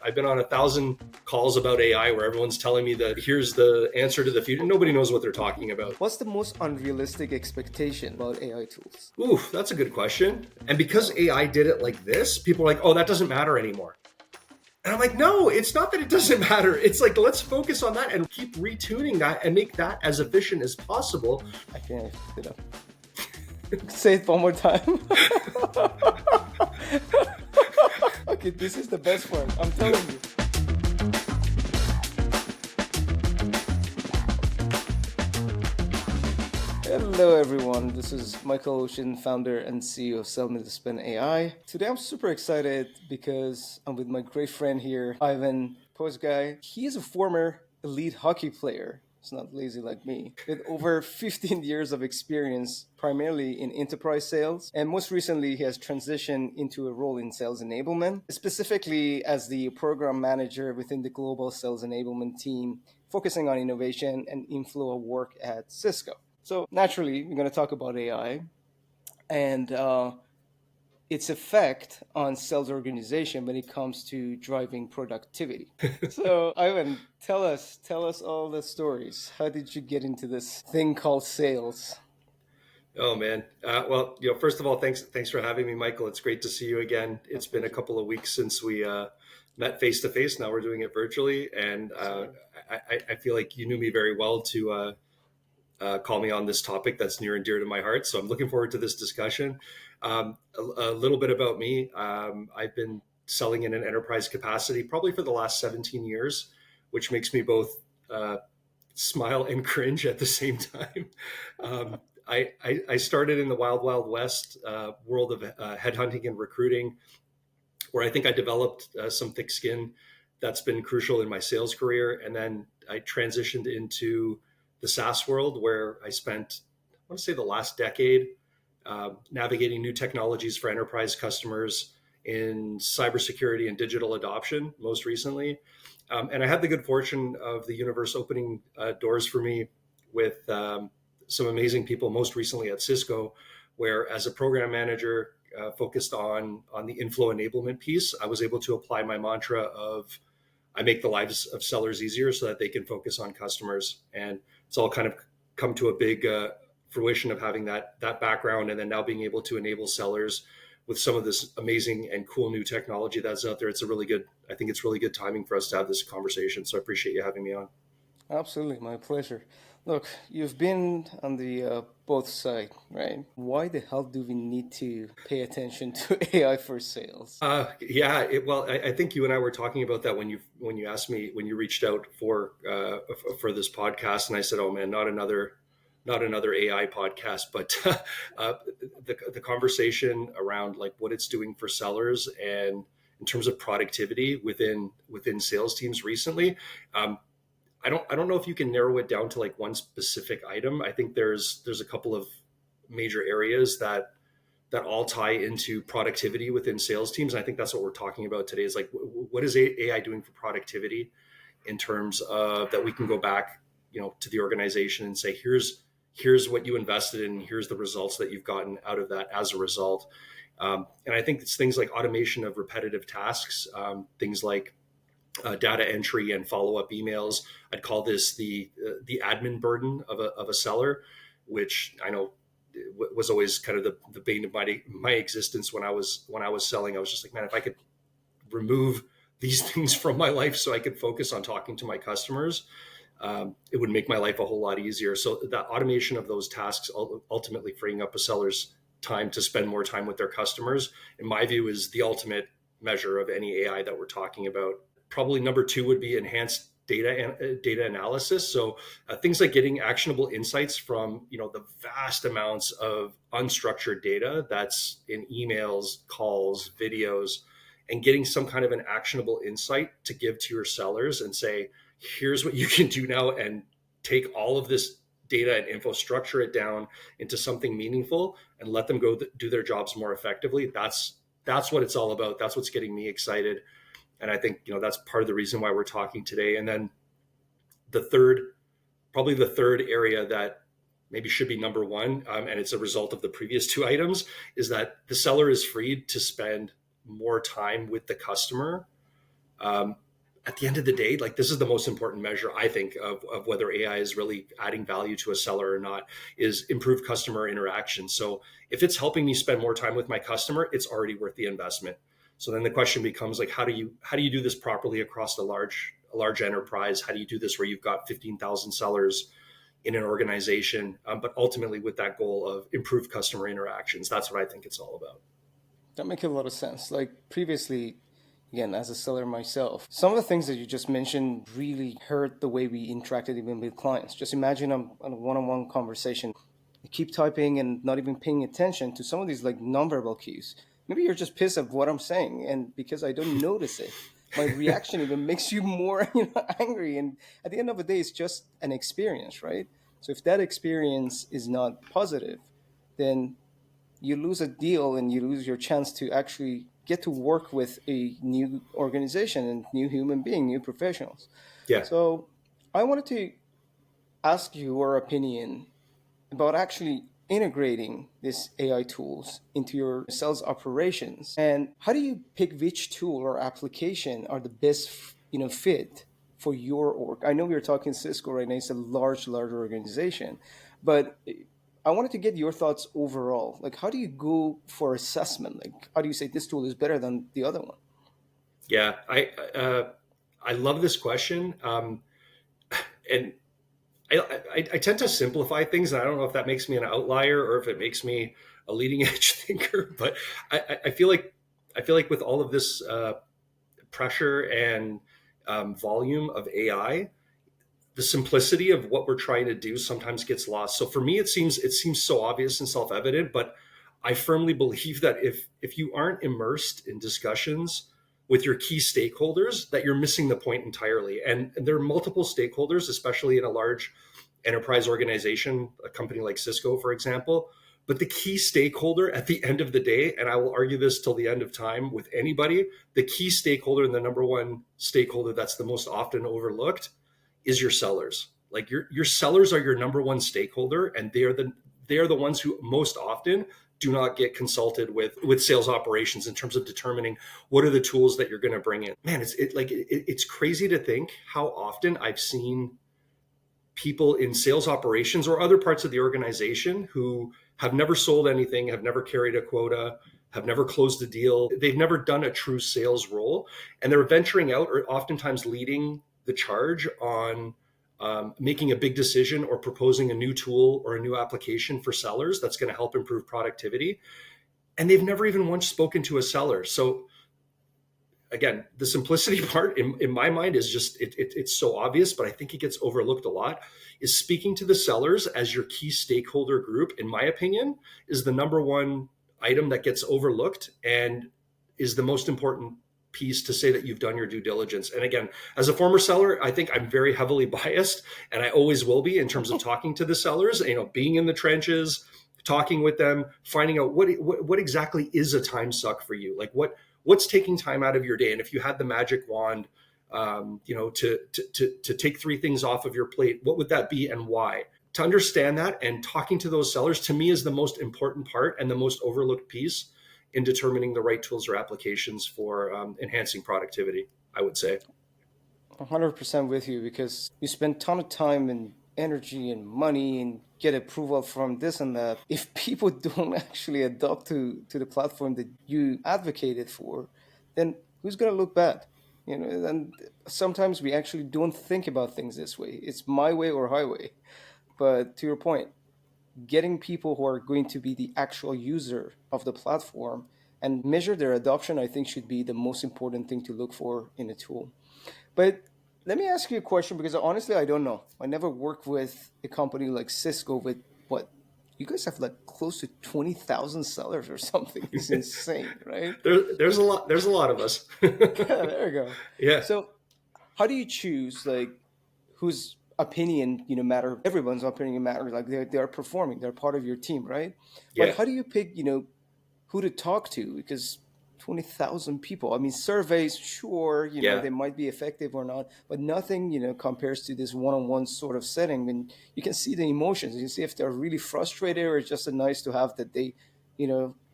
I've been on 1,000 calls about AI where everyone's telling me that here's the answer to the future. Nobody knows what they're talking about. What's the most unrealistic expectation about AI tools? Ooh, that's a good question. And because AI did it like this, people are like, oh, that doesn't matter anymore. And I'm like, no, it's not that it doesn't matter. It's like, let's focus on that and keep retuning that and make that as efficient as possible. I think I fucked it up. Say it one more time. Okay, this is the best part. I'm telling you. Hello everyone, this is Michael Ocean, founder and CEO of SellMeThisPen AI. Today I'm super excited because I'm with my great friend here, Ivan Pozgaj. He is a former elite hockey player. He's not lazy like me. With over 15 years of experience, primarily in enterprise sales. And most recently, he has transitioned into a role in sales enablement, specifically as the program manager within the global sales enablement team, focusing on innovation and inflow of work at Cisco. So naturally, we're going to talk about AI and its effect on sales organization when it comes to driving productivity. So Ivan, tell us all the stories. How did you get into this thing called sales? Oh man. Well, first of all, thanks for having me, Michael. It's great to see you again. It's been a couple of weeks since we met face to face. Now we're doing it virtually, and I feel like you knew me very well to call me on this topic that's near and dear to my heart. So I'm looking forward to this discussion. A little bit about me. I've been selling in an enterprise capacity probably for the last 17 years, which makes me both smile and cringe at the same time. I started in the wild, wild west world of headhunting and recruiting, where I think I developed some thick skin that's been crucial in my sales career. And then I transitioned into the SaaS world, where I spent, I want to say, the last decade navigating new technologies for enterprise customers in cybersecurity and digital adoption, most recently. And I had the good fortune of the universe opening doors for me with some amazing people, most recently at Cisco, where as a program manager focused on the inflow enablement piece, I was able to apply my mantra of I make the lives of sellers easier so that they can focus on customers. And it's all kind of come to a big fruition of having that background, and then now being able to enable sellers with some of this amazing and cool new technology that's out there. I think it's really good timing for us to have this conversation. So I appreciate you having me on. Absolutely, my pleasure. Look, you've been on the both sides, right? Why the hell do we need to pay attention to AI for sales? I think you and I were talking about that when you asked me, when you reached out for this podcast, and I said, "Oh man, not another AI podcast," but the conversation around like what it's doing for sellers and in terms of productivity within sales teams recently. I don't know if you can narrow it down to like one specific item. I think there's a couple of major areas that all tie into productivity within sales teams. And I think that's what we're talking about today is like, what is AI doing for productivity in terms of that we can go back, to the organization and say, here's what you invested in, here's the results that you've gotten out of that as a result. And I think it's things like automation of repetitive tasks, things like data entry and follow-up emails. I'd call this the admin burden of a seller, which I know was always kind of the bane of my existence when I was selling. I was just like, man, if I could remove these things from my life so I could focus on talking to my customers, it would make my life a whole lot easier. So the automation of those tasks, ultimately freeing up a seller's time to spend more time with their customers, in my view, is the ultimate measure of any AI that we're talking about. Probably number two would be enhanced data analysis. So things like getting actionable insights from the vast amounts of unstructured data that's in emails, calls, videos, and getting some kind of an actionable insight to give to your sellers and say, here's what you can do now, and take all of this data and info, structure it down into something meaningful, and let them go do their jobs more effectively. That's what it's all about. That's what's getting me excited. And I think, that's part of the reason why we're talking today. And then the third area that maybe should be number one, and it's a result of the previous two items, is that the seller is freed to spend more time with the customer At the end of the day, like this is the most important measure, I think, of whether AI is really adding value to a seller or not, is improved customer interaction. So if it's helping me spend more time with my customer, it's already worth the investment. So then the question becomes like, how do you do this properly across a large enterprise? How do you do this where you've got 15,000 sellers in an organization, but ultimately with that goal of improved customer interactions? That's what I think it's all about. That makes a lot of sense. Like previously, again, as a seller myself, some of the things that you just mentioned really hurt the way we interacted even with clients. Just imagine I'm on a one-on-one conversation. You keep typing and not even paying attention to some of these like nonverbal cues. Maybe you're just pissed at what I'm saying, and because I don't notice it, my reaction even makes you more angry. And at the end of the day, it's just an experience, right? So if that experience is not positive, then you lose a deal and you lose your chance to actually get to work with a new organization and new human being, new professionals. Yeah. So I wanted to ask your opinion about actually integrating these AI tools into your sales operations, and how do you pick which tool or application are the best fit for your org? I know we are talking Cisco right now, it's a large organization, but I wanted to get your thoughts overall. Like, how do you go for assessment? Like, how do you say this tool is better than the other one? Yeah, I love this question, and I tend to simplify things, and I don't know if that makes me an outlier or if it makes me a leading edge thinker. But I feel like with all of this pressure and volume of AI, the simplicity of what we're trying to do sometimes gets lost. So for me, it seems so obvious and self evident, but I firmly believe that if you aren't immersed in discussions with your key stakeholders, that you're missing the point entirely. And there are multiple stakeholders, especially in a large enterprise organization, a company like Cisco, for example. But the key stakeholder at the end of the day, and I will argue this till the end of time with anybody, the key stakeholder and the number one stakeholder that's the most often overlooked is your sellers. Like your sellers are your number one stakeholder, and they are the ones who most often do not get consulted with sales operations in terms of determining what are the tools that you're going to bring in. Man, it's crazy to think how often I've seen people in sales operations or other parts of the organization who have never sold anything, have never carried a quota, have never closed a deal. They've never done a true sales role, and they're venturing out or oftentimes leading the charge on making a big decision or proposing a new tool or a new application for sellers that's going to help improve productivity. And they've never even once spoken to a seller. So again, the simplicity part in my mind is just it's so obvious, but I think it gets overlooked a lot. Is speaking to the sellers as your key stakeholder group, in my opinion, is the number one item that gets overlooked and is the most important piece to say that you've done your due diligence. And again, as a former seller, I think I'm very heavily biased, and I always will be in terms of talking to the sellers, being in the trenches, talking with them, finding out what exactly is a time suck for you. Like what's taking time out of your day. And if you had the magic wand, to take three things off of your plate, what would that be and why? To understand that and talking to those sellers, to me, is the most important part and the most overlooked piece in determining the right tools or applications for enhancing productivity, I would say. 100% with you, because you spend a ton of time and energy and money and get approval from this and that. If people don't actually adopt to the platform that you advocated for, then who's going to look bad? And sometimes we actually don't think about things this way. It's my way or highway. But to your point, getting people who are going to be the actual user of the platform and measure their adoption, I think, should be the most important thing to look for in a tool. But let me ask you a question, because honestly, I don't know. I never worked with a company like Cisco with what you guys have, like close to 20,000 sellers or something. It's insane, right? There's a lot. There's a lot of us. Yeah, there you go. Yeah. So how do you choose like whose opinion matter? Everyone's opinion matters. Like they are performing, they're part of your team, right? But Yeah. how do you pick who to talk to? Because 20,000 people, I mean, surveys, sure, Yeah. they might be effective or not, but nothing compares to this one-on-one sort of setting. And you can see the emotions, you see if they're really frustrated or it's just a nice to have that they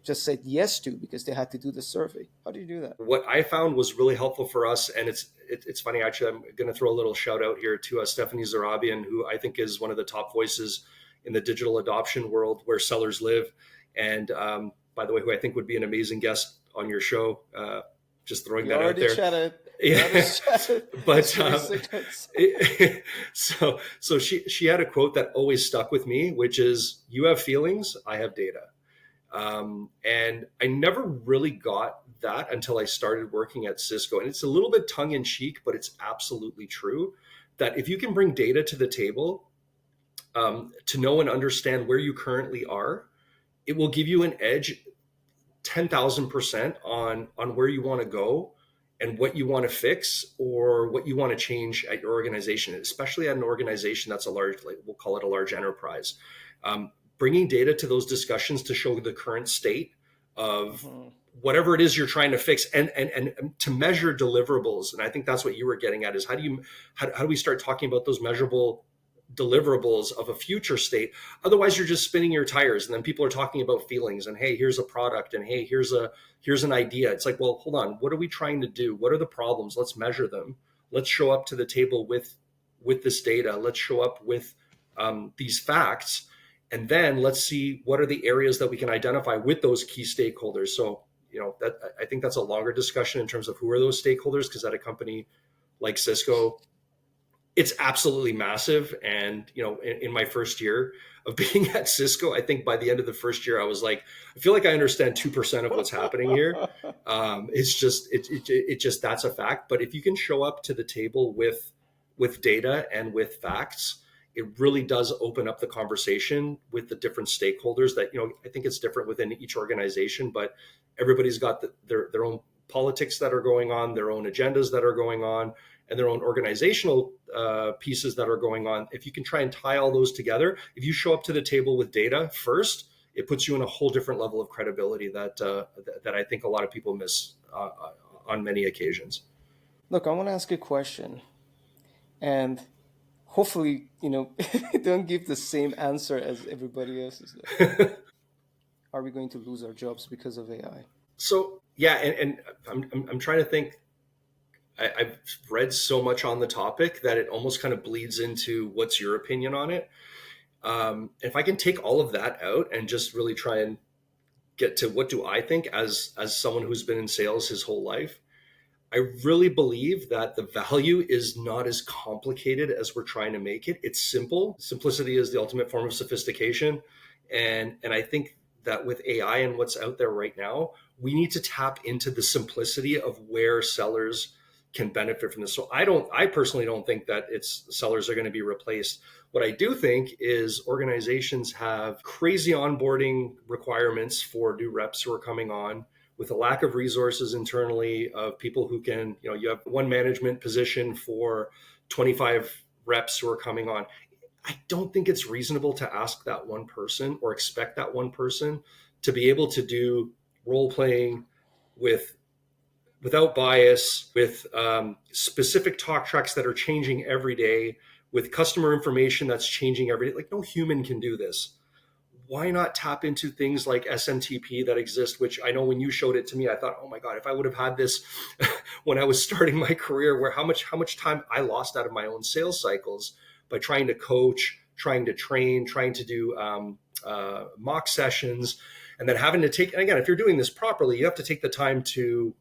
just said yes to because they had to do the survey? How do you do that? What I found was really helpful for us, and it's funny actually. I'm going to throw a little shout out here to Stephanie Zarabian, who I think is one of the top voices in the digital adoption world where sellers live, and by the way, who I think would be an amazing guest on your show. Just throwing that out there. Chatted. Yeah, but so she had a quote that always stuck with me, which is, "You have feelings, I have data." And I never really got that until I started working at Cisco. And it's a little bit tongue in cheek, but it's absolutely true that if you can bring data to the table to know and understand where you currently are, it will give you an edge 10,000% on where you want to go and what you want to fix or what you want to change at your organization, especially at an organization that's a large, like we'll call it a large enterprise. Bringing data to those discussions to show the current state of whatever it is you're trying to fix and to measure deliverables. And I think that's what you were getting at, is how do we start talking about those measurable deliverables of a future state? Otherwise you're just spinning your tires, and then people are talking about feelings and, hey, here's a product, and hey, here's an idea. It's like, well, hold on, what are we trying to do? What are the problems? Let's measure them. Let's show up to the table with this data. Let's show up with these facts. And then let's see what are the areas that we can identify with those key stakeholders. So, that I think that's a longer discussion in terms of who are those stakeholders, because at a company like Cisco, it's absolutely massive. And, in my first year of being at Cisco, I think by the end of the first year, I was like, I feel like I understand 2% of what's happening here. It's just, that's a fact. But if you can show up to the table with data and with facts, it really does open up the conversation with the different stakeholders that, I think it's different within each organization, but everybody's got their own politics that are going on, their own agendas that are going on, and their own organizational pieces that are going on. If you can try and tie all those together, if you show up to the table with data first, it puts you in a whole different level of credibility that I think a lot of people miss on many occasions. Look, I want to ask a question, and hopefully, don't give the same answer as everybody else is. Are we going to lose our jobs because of AI? So yeah, and I'm trying to think. I've read so much on the topic that it almost kind of bleeds into what's your opinion on it. If I can take all of that out and just really try and get to what do I think as someone who's been in sales his whole life, I really believe that the value is not as complicated as we're trying to make it. It's simple. Simplicity is the ultimate form of sophistication. And I think that with AI and what's out there right now, we need to tap into the simplicity of where sellers can benefit from this. So I personally don't think that sellers are going to be replaced. What I do think is organizations have crazy onboarding requirements for new reps who are coming on, with a lack of resources internally of people who can, you have one management position for 25 reps who are coming on. I don't think it's reasonable to ask that one person or expect that one person to be able to do role playing without bias, with specific talk tracks that are changing every day, with customer information that's changing every day. Like, no human can do this. Why not tap into things like SMTP that exist, which I know when you showed it to me, I thought, oh my God, if I would have had this when I was starting my career, where how much time I lost out of my own sales cycles by trying to coach, trying to train, trying to do mock sessions, and then having to take, and again, if you're doing this properly, you have to take the time to,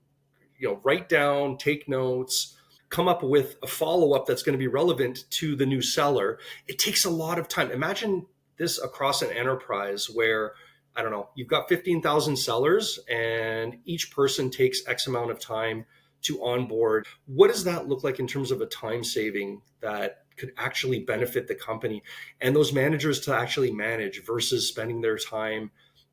write down, take notes, come up with a follow-up that's going to be relevant to the new seller. It takes a lot of time. Imagine this across an enterprise where, I don't know, you've got 15,000 sellers and each person takes X amount of time to onboard. What does that look like in terms of a time saving that could actually benefit the company and those managers to actually manage versus spending their time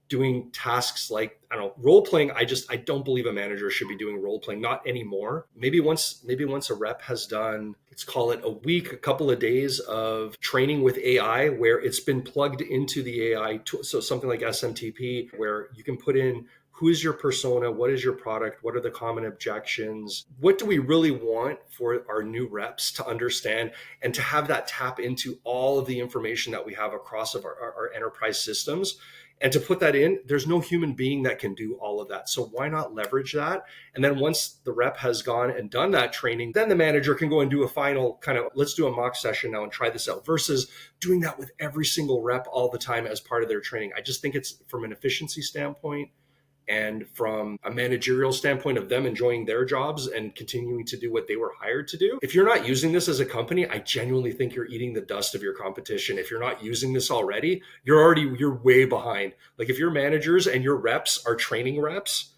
doing tasks like, I don't know, role playing? I don't believe a manager should be doing role playing, not anymore. Maybe once a rep has done, let's call it a week, a couple of days of training with AI where it's been plugged into the AI tool. So something like SMTP, where you can put in who is your persona? What is your product? What are the common objections? What do we really want for our new reps to understand and to have that tap into all of the information that we have across of our enterprise systems? And to put that in, there's no human being that can do all of that. So why not leverage that? And then once the rep has gone and done that training, then the manager can go and do a final kind of, let's do a mock session now and try this out, versus doing that with every single rep all the time as part of their training. I just think it's, from an efficiency standpoint and from a managerial standpoint of them enjoying their jobs and continuing to do what they were hired to do. If you're not using this as a company, I genuinely think you're eating the dust of your competition. If you're not using this already, you're way behind. Like, if your managers and your reps are training reps,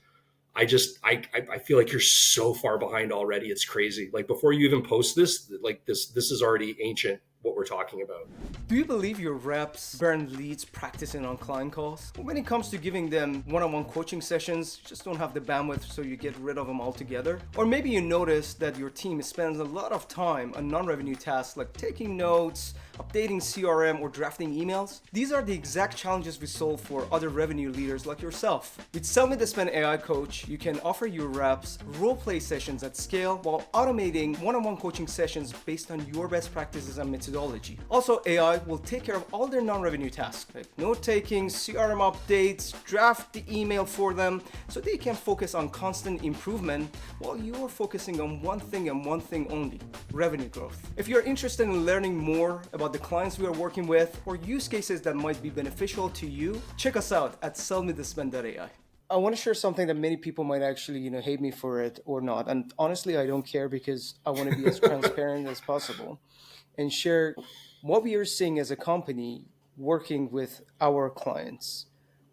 I feel like you're so far behind already. It's crazy. Like, before you even post this, like this is already ancient, what we're talking about. Do you believe your reps burn leads practicing on client calls? When it comes to giving them one-on-one coaching sessions, you just don't have the bandwidth, so you get rid of them altogether? Or maybe you notice that your team spends a lot of time on non-revenue tasks like taking notes, updating CRM, or drafting emails. These are the exact challenges we solve for other revenue leaders like yourself. With SellMeThisPen AI Coach, you can offer your reps role-play sessions at scale while automating one-on-one coaching sessions based on your best practices and methodology. Also, AI will take care of all their non-revenue tasks, like note-taking, CRM updates, draft the email for them, so they can focus on constant improvement while you're focusing on one thing and one thing only: revenue growth. If you're interested in learning more about the clients we are working with or use cases that might be beneficial to you, check us out at SellMeThisPen.ai. I want to share something that many people might actually, hate me for it or not. And honestly, I don't care, because I want to be as transparent as possible and share what we are seeing as a company working with our clients.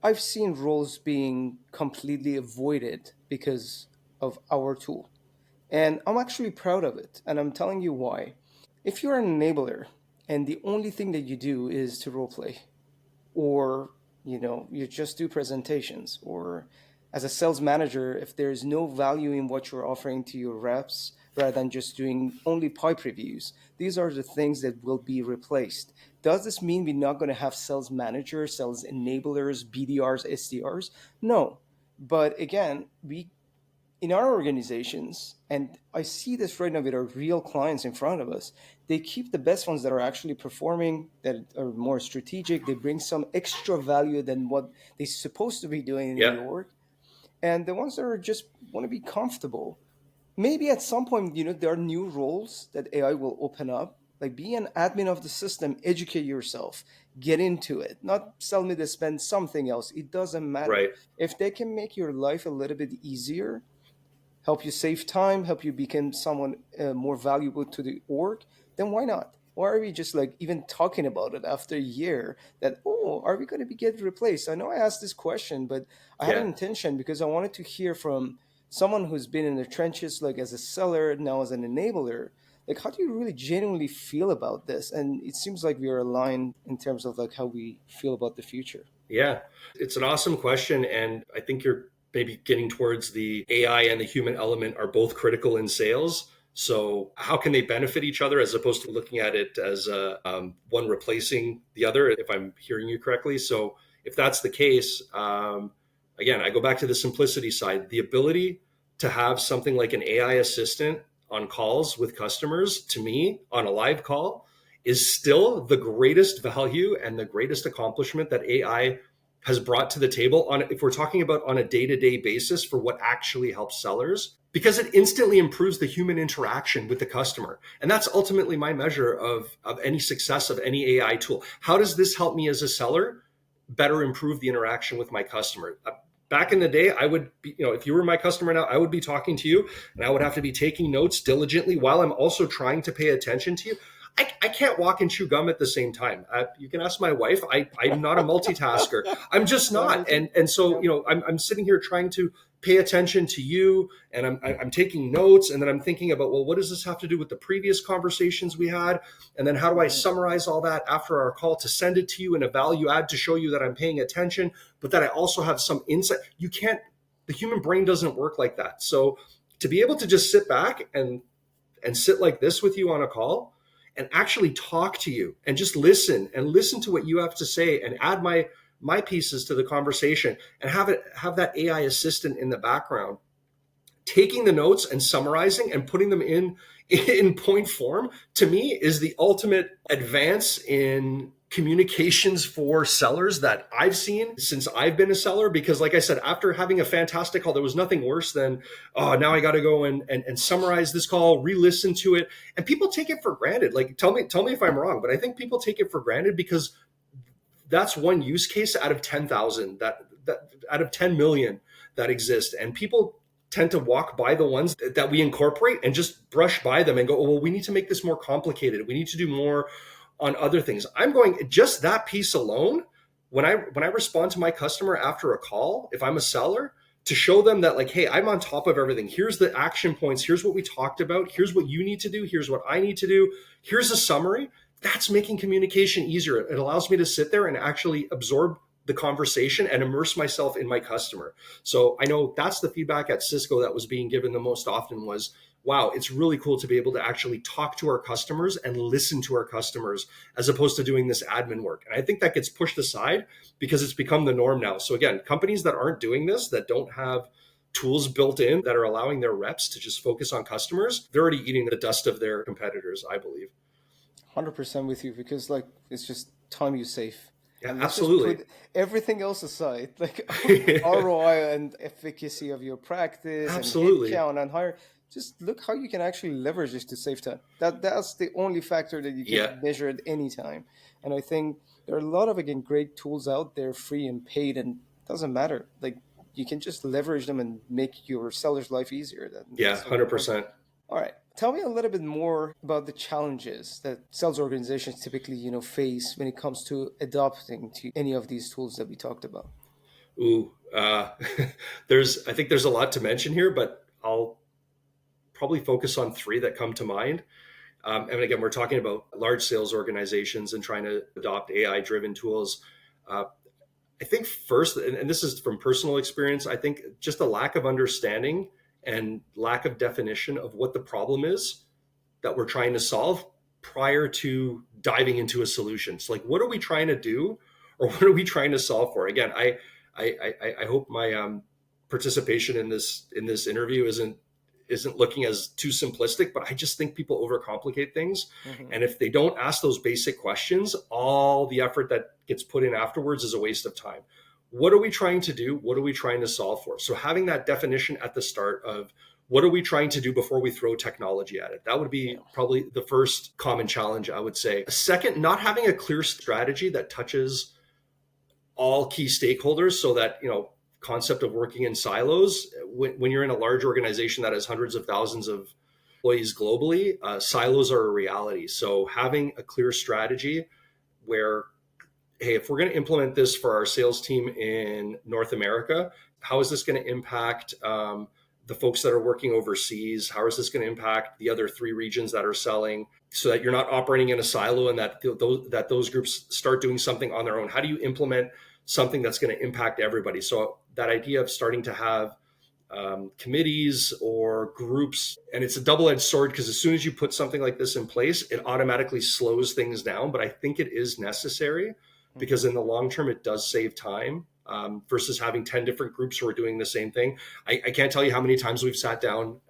I've seen roles being completely avoided because of our tool. And I'm actually proud of it. And I'm telling you why. If you're an enabler and the only thing that you do is to roleplay, or you just do presentations, or as a sales manager, if there's no value in what you're offering to your reps rather than just doing only pipe reviews, these are the things that will be replaced. Does this mean we're not going to have sales managers, sales enablers, BDRs, SDRs? No. But again, in our organizations, and I see this right now with our real clients in front of us, they keep the best ones that are actually performing, that are more strategic. They bring some extra value than what they're supposed to be doing in the org. And the ones that are just want to be comfortable. Maybe at some point, there are new roles that AI will open up, like be an admin of the system, educate yourself, get into it, not sell me to spend something else. It doesn't matter. Right. If they can make your life a little bit easier, help you save time, help you become someone more valuable to the org, then why not? Why are we just even talking about it after a year that, are we going to get replaced? I know I asked this question, but I had an intention because I wanted to hear from someone who's been in the trenches, as a seller, now as an enabler. How do you really genuinely feel about this? And it seems like we are aligned in terms of how we feel about the future. Yeah, it's an awesome question. And I think you're maybe getting towards the AI and the human element are both critical in sales. So how can they benefit each other as opposed to looking at it as one replacing the other, if I'm hearing you correctly? So if that's the case, again, I go back to the simplicity side. The ability to have something like an AI assistant on calls with customers, to me, on a live call, is still the greatest value and the greatest accomplishment that AI has brought to the table, if we're talking about on a day-to-day basis, for what actually helps sellers, because it instantly improves the human interaction with the customer. And that's ultimately my measure of any success of any AI tool. How does this help me as a seller better improve the interaction with my customer? Back in the day, I would be, if you were my customer now, I would be talking to you and I would have to be taking notes diligently while I'm also trying to pay attention to you. I can't walk and chew gum at the same time. You can ask my wife. I'm not a multitasker. I'm just not. And so, I'm sitting here trying to pay attention to you, and I'm taking notes, and then I'm thinking about, well, what does this have to do with the previous conversations we had? And then how do I summarize all that after our call to send it to you in a value add to show you that I'm paying attention, but that I also have some insight? The human brain doesn't work like that. So to be able to just sit back and sit like this with you on a call and actually talk to you and just listen to what you have to say and add my my pieces to the conversation and have that AI assistant in the background taking the notes and summarizing and putting them in point form, to me, is the ultimate advance in communications for sellers that I've seen since I've been a seller. Because like I said, after having a fantastic call, there was nothing worse than, oh, now I got to go and summarize this call, re-listen to it. And people take it for granted. Like, tell me if I'm wrong, but I think people take it for granted because that's one use case out of 10,000 that out of 10 million that exist. And people tend to walk by the ones that we incorporate and just brush by them and go, oh, well, we need to make this more complicated. We need to do more on other things. I'm going, just that piece alone, when I respond to my customer after a call, if I'm a seller, to show them that, like, hey, I'm on top of everything. Here's the action points. Here's what we talked about. Here's what you need to do. Here's what I need to do. Here's a summary. That's making communication easier. It allows me to sit there and actually absorb the conversation and immerse myself in my customer. So I know that's the feedback at Cisco that was being given the most often was, wow, it's really cool to be able to actually talk to our customers and listen to our customers as opposed to doing this admin work. And I think that gets pushed aside because it's become the norm now. So again, companies that aren't doing this, that don't have tools built in that are allowing their reps to just focus on customers, they're already eating the dust of their competitors, I believe. 100% with you, because like it's just time you save. Yeah, And let's absolutely. just put everything else aside, like Yeah, ROI and efficacy of your practice and absolutely. headcount and hire. Just look how you can actually leverage this to save time. That's the only factor that you can Yeah. measure at any time. And I think there are a lot of, again, great tools out there, free and paid, and it doesn't matter. Like you can just leverage them and make your seller's life easier. Yeah, That's so important. 100%. All right. Tell me a little bit more about the challenges that sales organizations typically, face when it comes to adopting to any of these tools that we talked about. Ooh, I think there's a lot to mention here, but I'll probably focus on three that come to mind. And again, we're talking about large sales organizations and trying to adopt AI driven tools. Uh, I think first, and this is from personal experience, I think just a lack of understanding and lack of definition of what the problem is that we're trying to solve prior to diving into a solution. So like, what are we trying to do, or what are we trying to solve for? Again, I hope my participation in this interview isn't looking as too simplistic, but I just think people overcomplicate things. Mm-hmm. And if they don't ask those basic questions, all the effort that gets put in afterwards is a waste of time. What are we trying to do? What are we trying to solve for? So having that definition at the start of what are we trying to do before we throw technology at it? That would be probably the first common challenge, I would say. Second, not having a clear strategy that touches all key stakeholders, so that, concept of working in silos. When you're in a large organization that has hundreds of thousands of employees globally, silos are a reality. So having a clear strategy where, hey, if we're going to implement this for our sales team in North America, how is this going to impact the folks that are working overseas? How is this going to impact the other three regions that are selling, so that you're not operating in a silo and that those groups start doing something on their own? How do you implement something that's going to impact everybody? So that idea of starting to have committees or groups, and it's a double-edged sword, because as soon as you put something like this in place, it automatically slows things down. But I think it is necessary, because in the long term, it does save time, versus having 10 different groups who are doing the same thing. I can't tell you how many times we've sat down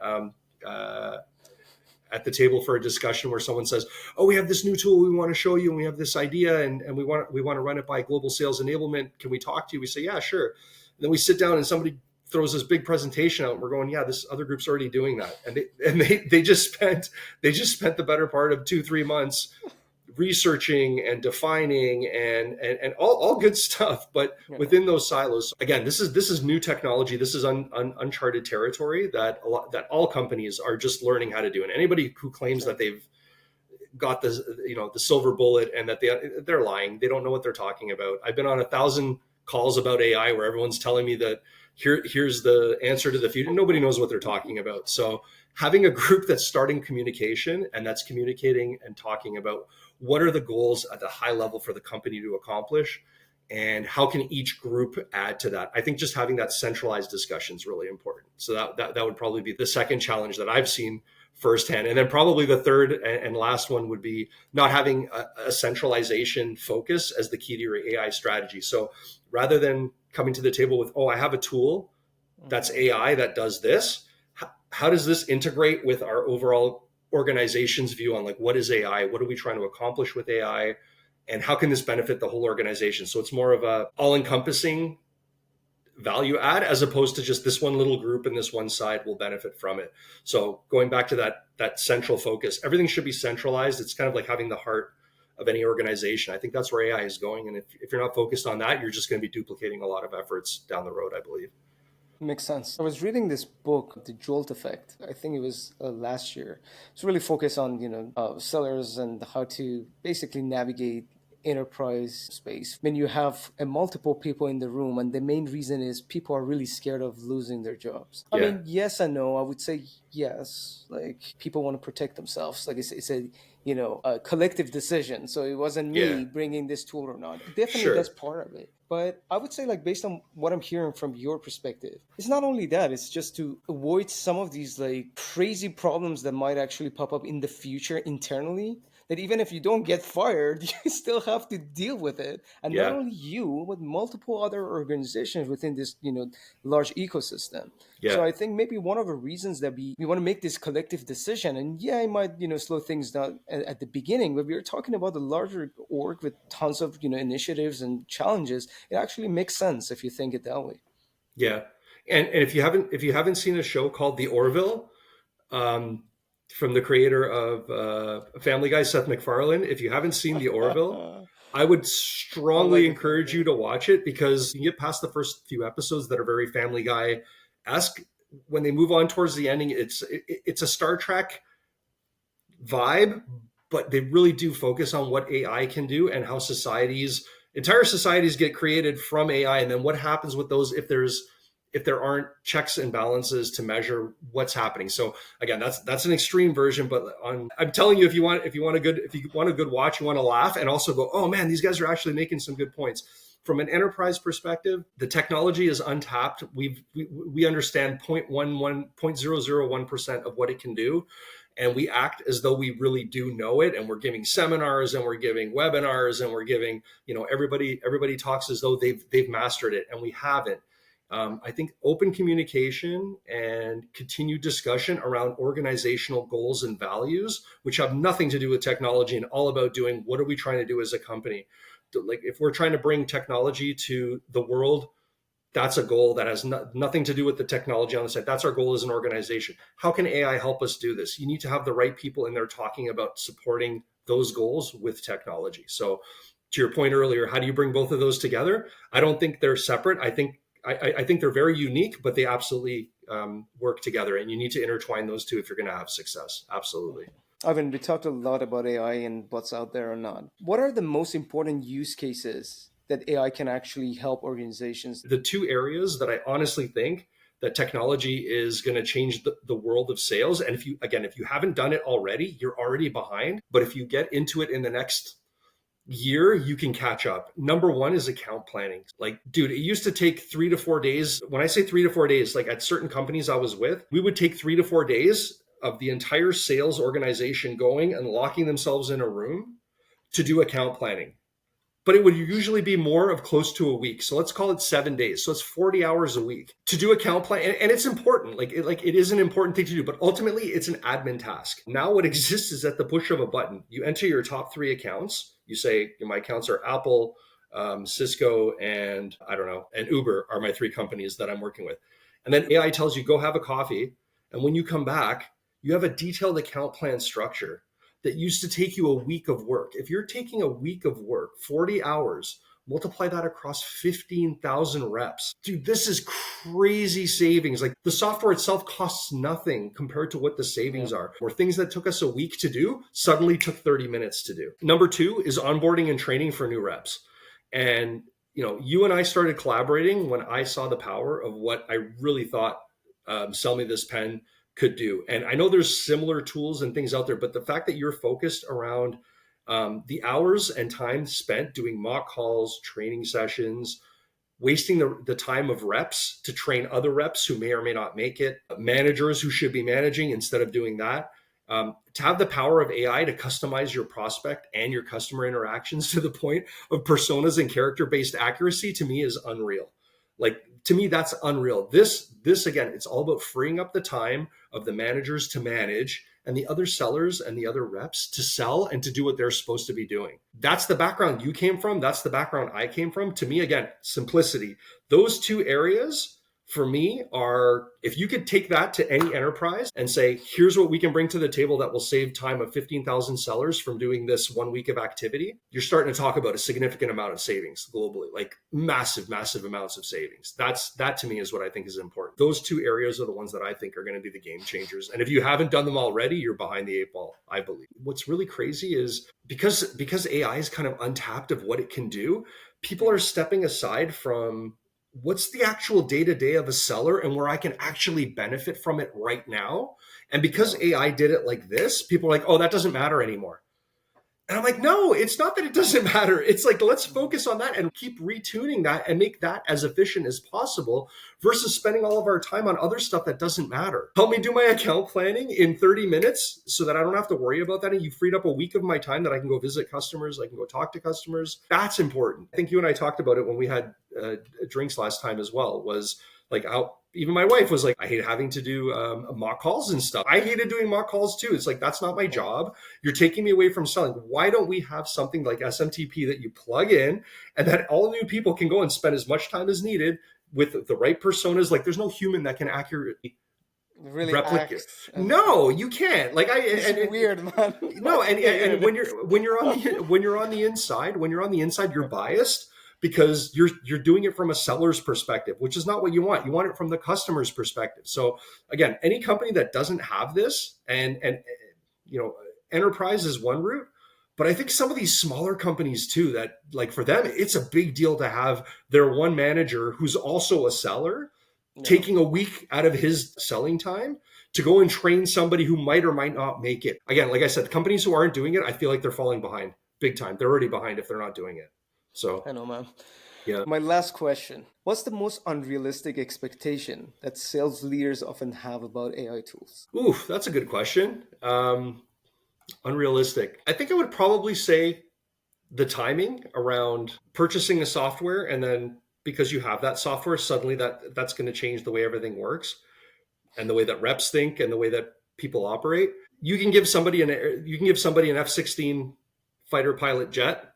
at the table for a discussion where someone says, oh, we have this new tool we want to show you, and we have this idea, and we want to run it by global sales enablement. Can we talk to you? We say, yeah, sure. And then we sit down and somebody throws this big presentation out, and we're going, yeah, this other group's already doing that. And they just spent the better part of 2-3 months researching and defining and all good stuff, but within those silos. Again, this is new technology. This is uncharted territory that all companies are just learning how to do. And anybody who claims that they've got the silver bullet and that they're lying. They don't know what they're talking about. I've been on 1,000 calls about AI where everyone's telling me that here's the answer to the future. Nobody knows what they're talking about. So having a group that's starting communication and that's communicating and talking about what are the goals at the high level for the company to accomplish, and how can each group add to that? I think just having that centralized discussion is really important. So that would probably be the second challenge that I've seen firsthand. And then probably the third and last one would be not having a centralization focus as the key to your AI strategy. So rather than coming to the table with, oh, I have a tool that's AI that does this, how does this integrate with our overall organization's view on like, what is AI? What are we trying to accomplish with AI? And how can this benefit the whole organization? So it's more of a all-encompassing value add as opposed to just this one little group and this one side will benefit from it. So going back to that central focus, everything should be centralized. It's kind of like having the heart of any organization. I think that's where AI is going. And if you're not focused on that, you're just going to be duplicating a lot of efforts down the road, I believe. Makes sense. I was reading this book, The Jolt Effect. I think it was last year. It's really focused on sellers and how to basically navigate enterprise space when you have multiple people in the room, and the main reason is people are really scared of losing their jobs. I mean, yes and no. I would say yes. Like, people want to protect themselves. Like, it's a collective decision. So it wasn't me bringing this tool or not. Definitely, that's part of it. But I would say, like, based on what I'm hearing from your perspective, it's not only that, it's just to avoid some of these like crazy problems that might actually pop up in the future internally, that even if you don't get fired, you still have to deal with it. And not only you, but multiple other organizations within this, large ecosystem. So I think maybe one of the reasons that we want to make this collective decision, and it might, slow things down at the beginning, but we're talking about the larger org with tons of, initiatives and challenges. It actually makes sense if you think it that way. Yeah. And if you haven't seen a show called The Orville, from the creator of Family Guy, Seth MacFarlane, if you haven't seen The Orville, I would strongly encourage you to watch it, because you can get past the first few episodes that are very Family Guy-esque. When they move on towards the ending, it's a Star Trek vibe, but they really do focus on what AI can do and how entire societies get created from AI, and then what happens with those if there aren't checks and balances to measure what's happening. So again, that's an extreme version, but I'm telling you, if you want a good watch, you want to laugh and also go, oh man, these guys are actually making some good points. From an enterprise perspective, the technology is untapped. We understand 0.001% of what it can do. And we act as though we really do know it. And we're giving seminars and we're giving webinars and we're giving, everybody talks as though they've mastered it, and we haven't. I think open communication and continued discussion around organizational goals and values, which have nothing to do with technology and all about doing what are we trying to do as a company. Like, if we're trying to bring technology to the world, that's a goal that has nothing to do with the technology on the side. That's our goal as an organization. How can AI help us do this? You need to have the right people in there talking about supporting those goals with technology. So to your point earlier, how do you bring both of those together? I don't think they're separate. I think they're very unique, but they absolutely work together, and you need to intertwine those two if you're going to have success. Absolutely. Ivan, we talked a lot about AI and what's out there or not. What are the most important use cases that AI can actually help organizations? The two areas that I honestly think that technology is going to change the world of sales. And if you haven't done it already, you're already behind. But if you get into it in the next year, you can catch up. Number one is account planning. Like, dude, it used to take 3 to 4 days. When I say 3 to 4 days, like at certain companies I was with, we would take 3 to 4 days of the entire sales organization going and locking themselves in a room to do account planning. But it would usually be more of close to a week. So let's call it 7 days. So it's 40 hours a week to do account plan. And it's important. Like it is an important thing to do, but ultimately it's an admin task. Now what exists is at the push of a button. You enter your top 3 accounts. You say, my accounts are Apple, Cisco, and and Uber are my 3 companies that I'm working with. And then AI tells you, go have a coffee. And when you come back, you have a detailed account plan structure that used to take you a week of work. If you're taking a week of work, 40 hours, multiply that across 15,000 reps. Dude, this is crazy savings. Like, the software itself costs nothing compared to what the savings are. Or things that took us a week to do suddenly took 30 minutes to do. Number 2 is onboarding and training for new reps. And, you and I started collaborating when I saw the power of what I really thought SellMeThisPen could do. And I know there's similar tools and things out there, but the fact that you're focused around the hours and time spent doing mock calls, training sessions, wasting the time of reps to train other reps who may or may not make it, managers who should be managing instead of doing that. To have the power of AI to customize your prospect and your customer interactions to the point of personas and character-based accuracy, to me, is unreal. Like, to me, that's unreal. This again, it's all about freeing up the time of the managers to manage and the other sellers and the other reps to sell and to do what they're supposed to be doing. That's the background you came from. That's the background I came from. To me, again, simplicity. Those two areas for me are, if you could take that to any enterprise and say, here's what we can bring to the table that will save time of 15,000 sellers from doing this 1 week of activity, you're starting to talk about a significant amount of savings globally, like massive, massive amounts of savings. That to me is what I think is important. Those two areas are the ones that I think are going to be the game changers. And if you haven't done them already, you're behind the eight ball, I believe. What's really crazy is because AI is kind of untapped of what it can do, people are stepping aside from what's the actual day-to-day of a seller and where I can actually benefit from it right now. And because AI did it like this, people are like, oh, that doesn't matter anymore. And I'm like, no, it's not that it doesn't matter. It's like, let's focus on that and keep retuning that and make that as efficient as possible versus spending all of our time on other stuff that doesn't matter. Help me do my account planning in 30 minutes so that I don't have to worry about that. And you freed up a week of my time that I can go visit customers. I can go talk to customers. That's important. I think you and I talked about it when we had drinks last time as well, was like how even my wife was like, I hate having to do mock calls and stuff. I hated doing mock calls too. It's like, that's not my job. You're taking me away from selling. Why don't we have something like SMTP that you plug in and that all new people can go and spend as much time as needed with the right personas? Like, there's no human that can accurately Really replicate. acts. No, you can't. Like It's weird, man. No, and when you're on the inside, you're biased because you're doing it from a seller's perspective, which is not what you want. You want it from the customer's perspective. So again, any company that doesn't have this, and enterprise is one route, but I think some of these smaller companies too, that like for them, it's a big deal to have their one manager who's also a seller taking a week out of his selling time to go and train somebody who might or might not make it. Again, like I said, companies who aren't doing it, I feel like they're falling behind big time. They're already behind if they're not doing it. So I know, man. yeah. My last question. What's the most unrealistic expectation that sales leaders often have about AI tools? Ooh, that's a good question. Unrealistic. I think I would probably say the timing around purchasing a software, and then because you have that software, suddenly that's going to change the way everything works and the way that reps think and the way that people operate. You can give somebody an F-16 fighter pilot jet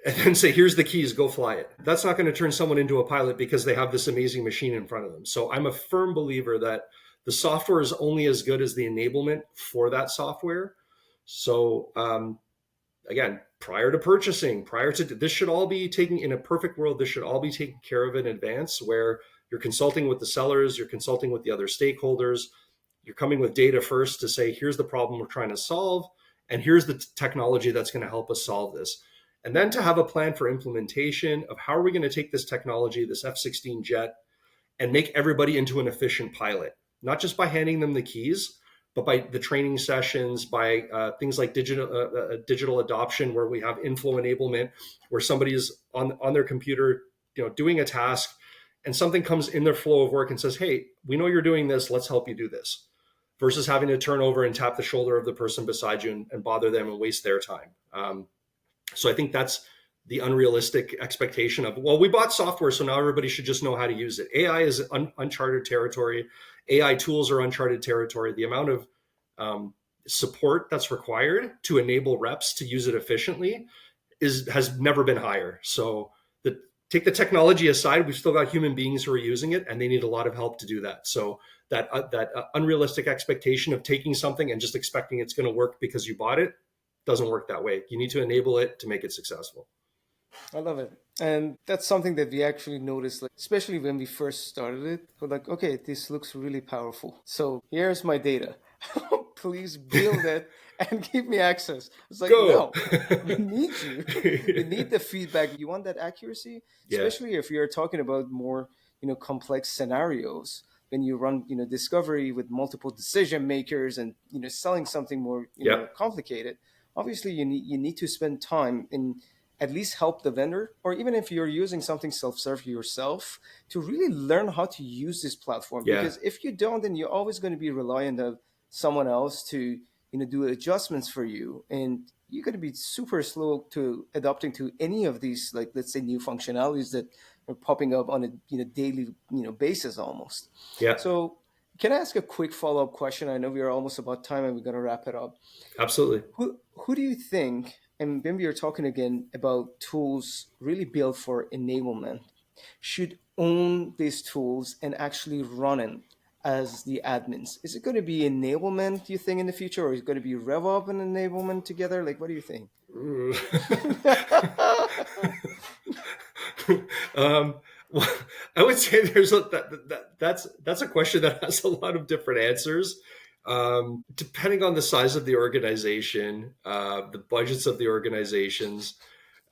and then say, here's the keys, go fly it. That's not going to turn someone into a pilot because they have this amazing machine in front of them. So I'm a firm believer that the software is only as good as the enablement for that software. So again, prior to purchasing, this should all be taken, in a perfect world, this should all be taken care of in advance, where you're consulting with the sellers, you're consulting with the other stakeholders, you're coming with data first to say, here's the problem we're trying to solve, and here's the technology that's going to help us solve this. And then to have a plan for implementation of how are we going to take this technology, this F-16 jet, and make everybody into an efficient pilot, not just by handing them the keys, but by the training sessions, by things like digital adoption, where we have inflow enablement, where somebody is on their computer, doing a task, and something comes in their flow of work and says, hey, we know you're doing this, let's help you do this, versus having to turn over and tap the shoulder of the person beside you and bother them and waste their time. So I think that's the unrealistic expectation of, well, we bought software, so now everybody should just know how to use it. AI is uncharted territory. AI tools are uncharted territory. The amount of support that's required to enable reps to use it efficiently has never been higher. So take the technology aside, we've still got human beings who are using it, and they need a lot of help to do that. So that unrealistic expectation of taking something and just expecting it's going to work because you bought it doesn't work that way. You need to enable it to make it successful. I love it. And that's something that we actually noticed, like, especially when we first started it. We're like, okay, this looks really powerful. So here's my data. Please build it and give me access. It's like, Go. No, we need you. We need the feedback. You want that accuracy, especially if you're talking about more, complex scenarios. When you run, discovery with multiple decision makers and, selling something more, complicated. Obviously, you need to spend time in at least help the vendor, or even if you're using something self-serve yourself, to really learn how to use this platform. Because if you don't, then you're always going to be reliant on someone else to do adjustments for you, and you're going to be super slow to adopting to any of these, like, let's say, new functionalities that are popping up on a daily basis almost. Yeah, So can I ask a quick follow-up question? I know we are almost about time and we're going to wrap it up. absolutely. Who do you think, and when we are talking again about tools really built for enablement, should own these tools and actually run it as the admins? Is it going to be enablement, do you think, in the future, or is it going to be RevOps and enablement together? Like, what do you think? um, well, I would say there's that's a question that has a lot of different answers. Depending on the size of the organization, the budgets of the organizations,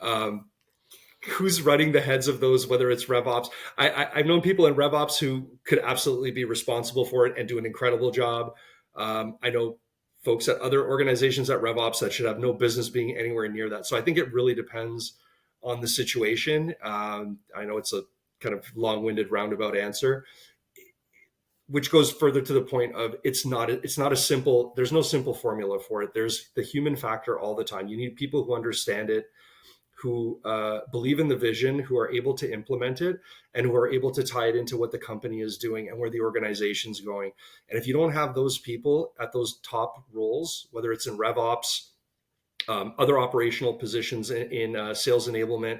um, who's running the heads of those, whether it's RevOps. I've known people in RevOps who could absolutely be responsible for it and do an incredible job. I know folks at other organizations at RevOps that should have no business being anywhere near that. So I think it really depends on the situation. I know it's a kind of long-winded roundabout answer, which goes further to the point of it's not a simple, there's no simple formula for it. There's the human factor all the time. You need people who understand it, who believe in the vision, who are able to implement it, and who are able to tie it into what the company is doing and where the organization's going. And if you don't have those people at those top roles, whether it's in RevOps, other operational positions in sales enablement,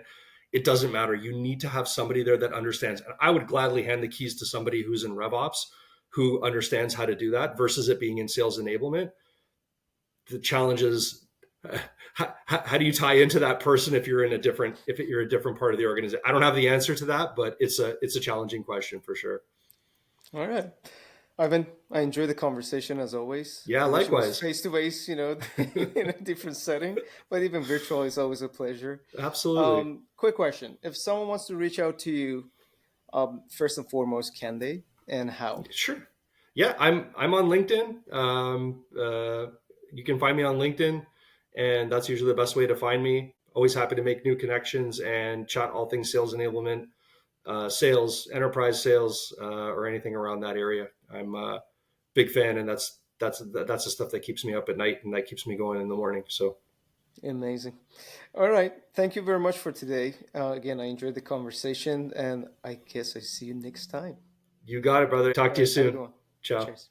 it doesn't matter. You need to have somebody there that understands. And I would gladly hand the keys to somebody who's in RevOps who understands how to do that versus it being in sales enablement. The challenge is how do you tie into that person if you're in a different part of the organization? I don't have the answer to that, but it's a challenging question for sure. All right. Ivan, I enjoyed the conversation as always. Yeah, I wish it was likewise. face to face, in a different setting, but even virtual is always a pleasure. Absolutely. Quick question. If someone wants to reach out to you, first and foremost, can they, and how? Sure. Yeah, I'm on LinkedIn. You can find me on LinkedIn, and that's usually the best way to find me. Always happy to make new connections and chat all things sales enablement, sales, enterprise sales, or anything around that area. I'm a big fan, and that's the stuff that keeps me up at night and that keeps me going in the morning. So Amazing. All right. Thank you very much for today. Again, I enjoyed the conversation, and I guess I see you next time. you got it, brother. Talk All to you right. Have a soon. good one. Ciao. Cheers.